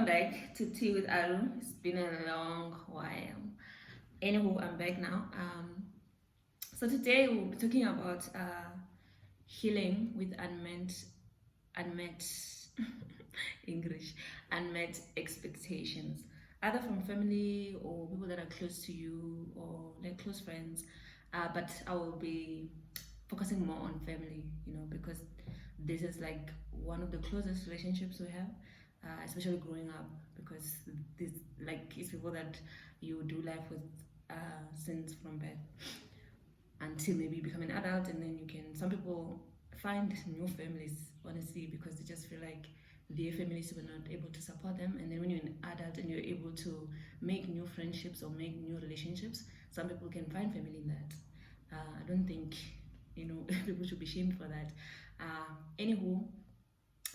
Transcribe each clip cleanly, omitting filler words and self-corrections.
back to Tea with Aru. It's been a long while. Anywho, I'm back now. So today we'll be talking about healing with unmet English, unmet expectations, either from family or people that are close to you or like close friends. But I will be focusing more on family, because this is like one of the closest relationships we have, especially growing up, because this like it's people that you do life with since from birth until maybe you become an adult, and then you can. Some people find new families honestly because they just feel like their families were not able to support them, and then when you're an adult and you're able to make new friendships or make new relationships, some people can find family in that. I don't think people should be shamed for that. Anywho,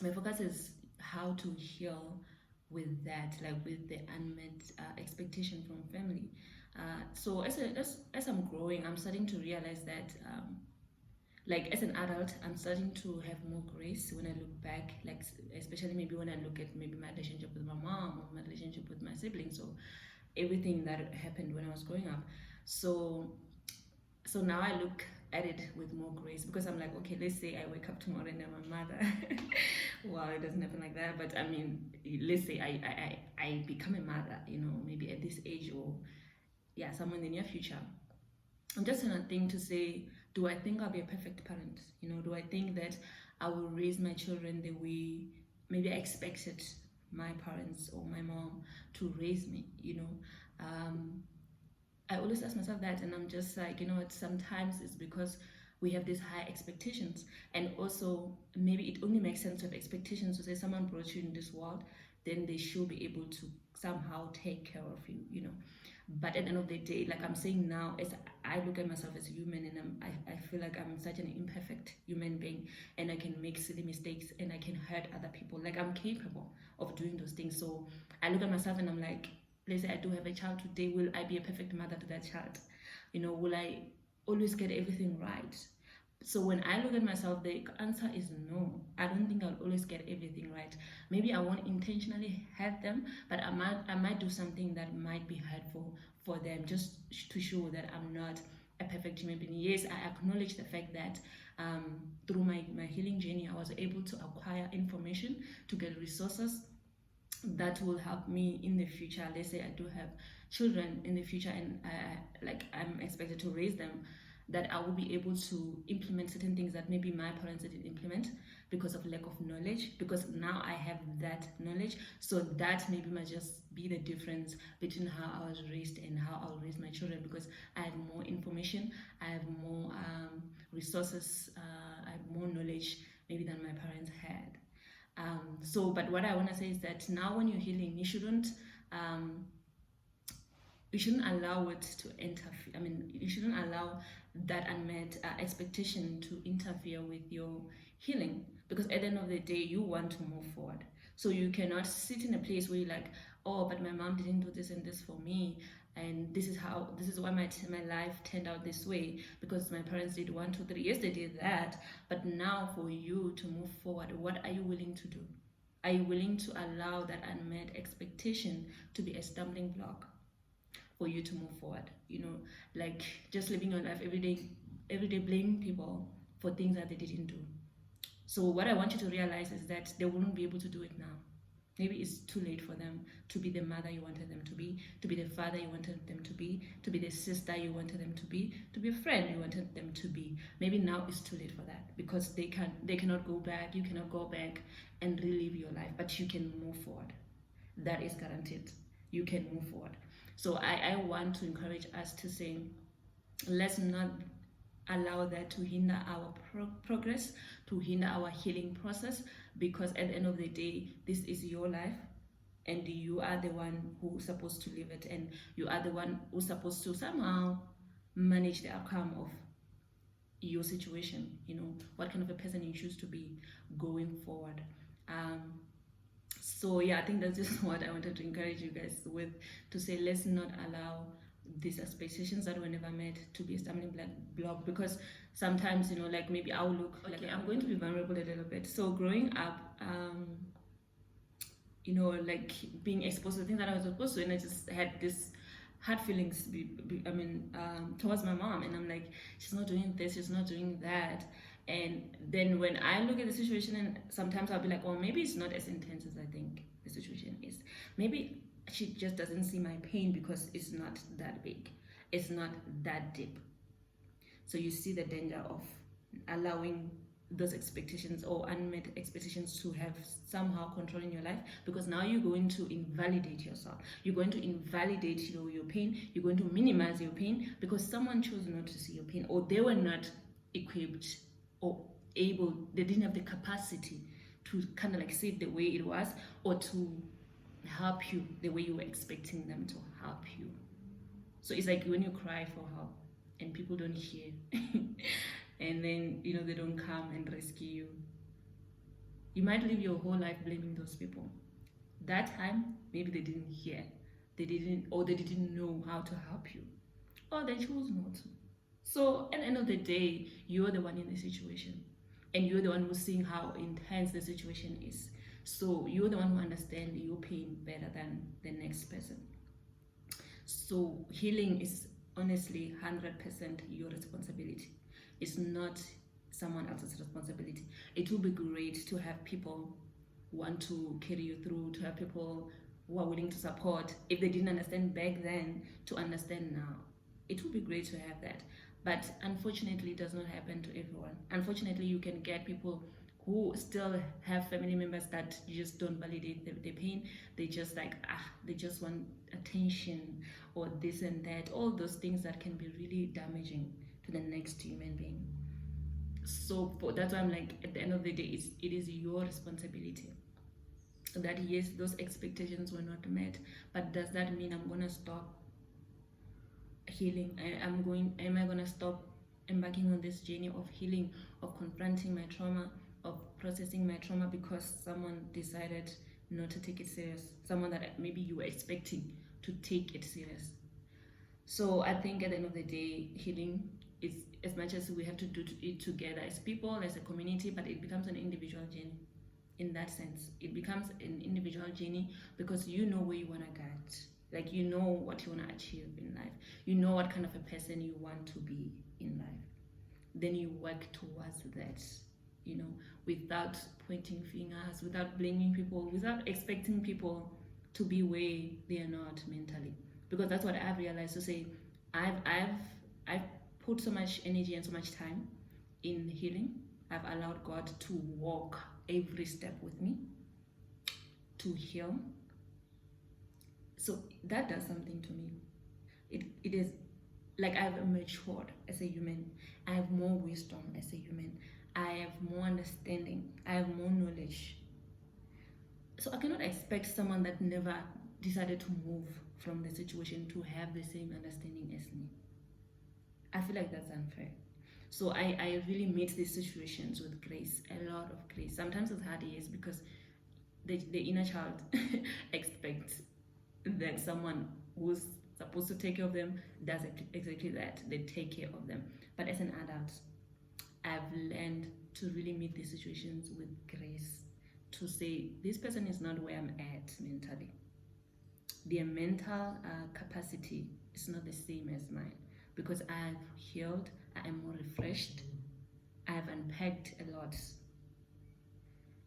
my focus is how to heal with that, like with the unmet expectation from family. So as I'm growing, I'm starting to realize that, like as an adult, I'm starting to have more grace when I look back, like especially maybe when I look at maybe my relationship with my mom or my relationship with my siblings, or everything that happened when I was growing up. So so now I look at it with more grace, because I'm like, okay, let's say I wake up tomorrow and I'm a mother. Well, it doesn't happen like that, but I mean, let's say I become a mother, maybe at this age, or yeah, somewhere in the near future. I'm just trying to think to say, do I think I'll be a perfect parent? Do I think that I will raise my children the way maybe I expected my parents or my mom to raise me? I always ask myself that, and I'm just like, sometimes it's because we have these high expectations, and also maybe it only makes sense to have expectations to say someone brought you in this world, then they should be able to somehow take care of you, But at the end of the day, like I'm saying now, as I look at myself as a human, and I feel like I'm such an imperfect human being, and I can make silly mistakes, and I can hurt other people. Like I'm capable of doing those things. So I look at myself and I'm like, let's say I do have a child today, will I be a perfect mother to that child? Will I always get everything right? So when I look at myself, the answer is no. I don't think I'll always get everything right. Maybe I won't intentionally hurt them, but I might do something that might be hurtful for them, just to show that I'm not a perfect human being. Yes, I acknowledge the fact that through my healing journey, I was able to acquire information, to get resources that will help me in the future. Let's say I do have children in the future, and I'm expected to raise them, that I will be able to implement certain things that maybe my parents didn't implement because of lack of knowledge, because now I have that knowledge. So that maybe might just be the difference between how I was raised and how I'll raise my children, because I have more information, I have more resources, I have more knowledge maybe than my parents had. But what I want to say is that now when you're healing, um, you shouldn't allow it to interfere. I mean, you shouldn't allow that unmet expectation to interfere with your healing, because at the end of the day, you want to move forward. So you cannot sit in a place where you're like, oh, but my mom didn't do this and this for me, and this is why my life turned out this way, because my parents did 1, 2, 3. Yes, they did that, but now for you to move forward, what are you willing to do? Are you willing to allow that unmet expectation to be a stumbling block for you to move forward? Like just living your life every day blaming people for things that they didn't do. So what I want you to realize is that they won't be able to do it now. Maybe it's too late for them to be the mother you wanted them to be the father you wanted them to be the sister you wanted them to be a friend you wanted them to be. Maybe now it's too late for that, because they cannot go back. You cannot go back and relive your life, but you can move forward. That is guaranteed. You can move forward. So I want to encourage us to say, let's not allow that to hinder our progress, to hinder our healing process, because at the end of the day, this is your life, and you are the one who's supposed to live it, and you are the one who's supposed to somehow manage the outcome of your situation. What kind of a person you choose to be going forward. So yeah, I think that's just what I wanted to encourage you guys with, to say, let's not allow these expectations that were never met to be a stumbling block, because sometimes, like maybe I'll look, okay, I'm going to be vulnerable a little bit. So growing up, like being exposed to things that I was supposed to, and I just had this hard feelings towards my mom, and I'm like, she's not doing this, she's not doing that. And then when I look at the situation, and sometimes I'll be like, oh, maybe it's not as intense as I think the situation is. Maybe she just doesn't see my pain because it's not that big, it's not that deep. So you see the danger of allowing those expectations or unmet expectations to have somehow control in your life, because now you're going to invalidate yourself. You're going to invalidate your pain. You're going to minimize your pain because someone chose not to see your pain, or they were not equipped or able, they didn't have the capacity to kind of like see it the way it was, or to help you the way you were expecting them to help you. So it's like when you cry for help and people don't hear, and then they don't come and rescue you. You might live your whole life blaming those people. That time, maybe they didn't hear, they didn't know how to help you, or they chose not to. So at the end of the day, you're the one in the situation, and you're the one who's seeing how intense the situation is. So you're the one who understands your pain better than the next person. So healing is honestly 100% your responsibility. It's not someone else's responsibility. It will be great to have people want to carry you through, to have people who are willing to support. If they didn't understand back then, to understand now. It would be great to have that. But unfortunately, it does not happen to everyone. Unfortunately, you can get people who still have family members that just don't validate the pain. They just they just want attention or this and that. All those things that can be really damaging to the next human being. So that's why I'm like, at the end of the day, it is your responsibility. That yes, those expectations were not met, but does that mean I'm gonna stop healing? Am I gonna stop embarking on this journey of healing, of confronting my trauma, of processing my trauma because someone decided not to take it serious, someone that maybe you were expecting to take it serious? So I think at the end of the day, healing is, as much as we have to do it together as people, as a community, but it becomes an individual journey. In that sense, it becomes an individual journey because you know where you want to get. Like, you know what you want to achieve in life. You know what kind of a person you want to be in life. Then you work towards that, without pointing fingers, without blaming people, without expecting people to be where they are not mentally. Because that's what I've realized, to say, I've put so much energy and so much time in healing. I've allowed God to walk every step with me, to heal. So that does something to me. It is like I've matured as a human. I have more wisdom as a human. I have more understanding. I have more knowledge. So I cannot expect someone that never decided to move from the situation to have the same understanding as me. I feel like that's unfair. So I really meet these situations with grace, a lot of grace. Sometimes it's hard, yes, because the inner child expects that someone who's supposed to take care of them does exactly that. They take care of them. But as an adult, I've learned to really meet these situations with grace, to say, this person is not where I'm at mentally. Their mental capacity is not the same as mine, because I've healed, I am more refreshed, I've unpacked a lot.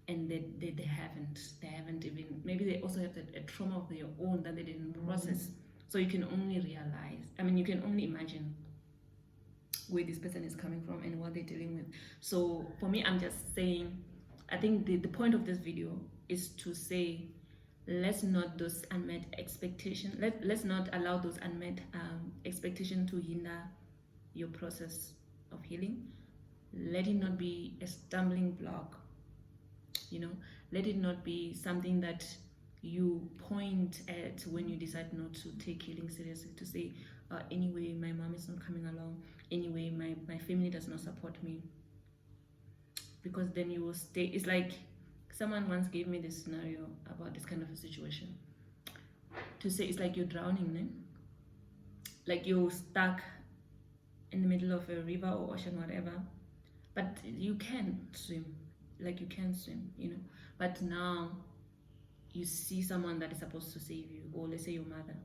And they haven't even, maybe they also have a trauma of their own that they didn't process. So you can only realize, you can only imagine where this person is coming from and what they're dealing with. So for me, I'm just saying, I think the point of this video is to say, let's not those unmet expectations, let's not allow those unmet expectations to hinder your process of healing. Let it not be a stumbling block. Let it not be something that you point at when you decide not to take healing seriously, to say, anyway, my mom is not coming along, anyway, my family does not support me. Because then you will stay. It's like, someone once gave me this scenario about this kind of a situation, to say it's like you're drowning, né? Like you're stuck in the middle of a river or ocean, whatever, but you can swim. Like, you can swim, but now you see someone that is supposed to save you, or let's say your mother,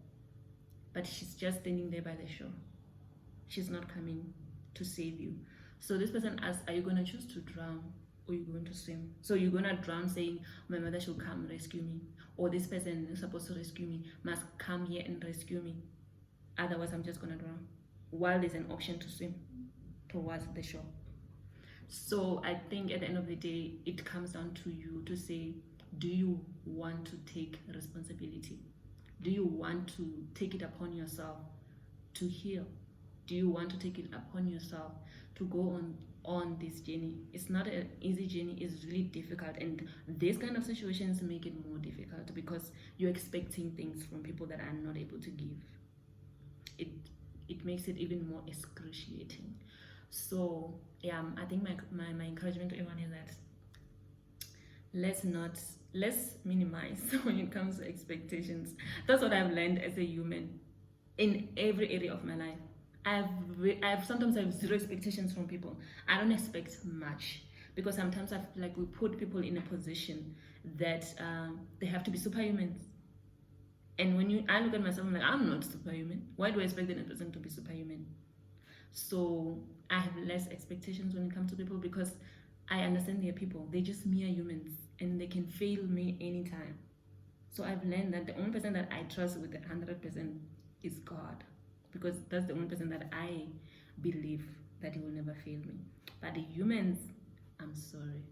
but she's just standing there by the shore. She's not coming to save you. So this person asks, are you going to choose to drown, or you're going to swim? So you're going to drown saying, my mother should come rescue me, or this person is supposed to rescue me must come here and rescue me, otherwise I'm just going to drown, while there's an option to swim towards the shore. So I think at the end of the day, it comes down to you to say, do you want to take responsibility? Do you want to take it upon yourself to heal? Do you want to take it upon yourself to go on this journey? It's not an easy journey. It's really difficult, and these kind of situations make it more difficult because you're expecting things from people that are not able to give. It makes it even more excruciating. So yeah, I think my encouragement to everyone is that let's minimize when it comes to expectations. That's what I've learned as a human in every area of my life. I've sometimes have zero expectations from people. I don't expect much because sometimes I feel like we put people in a position that they have to be superhuman. And when I look at myself, I'm like, I'm not superhuman. Why do I expect another person to be superhuman? So I have less expectations when it comes to people because I understand they're people. They're just mere humans and they can fail me anytime. So I've learned that the only person that I trust with 100% is God, because that's the only person that I believe that he will never fail me. But the humans, I'm sorry.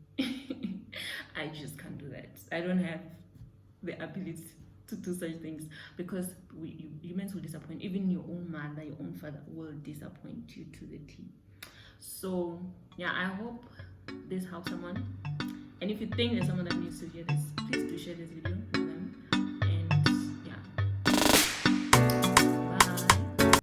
I just can't do that. I don't have the ability to do such things because humans will disappoint. Even your own mother, your own father will disappoint you to the T. So yeah, I hope this helps someone. And if you think there's someone that needs to hear this, please do share this video.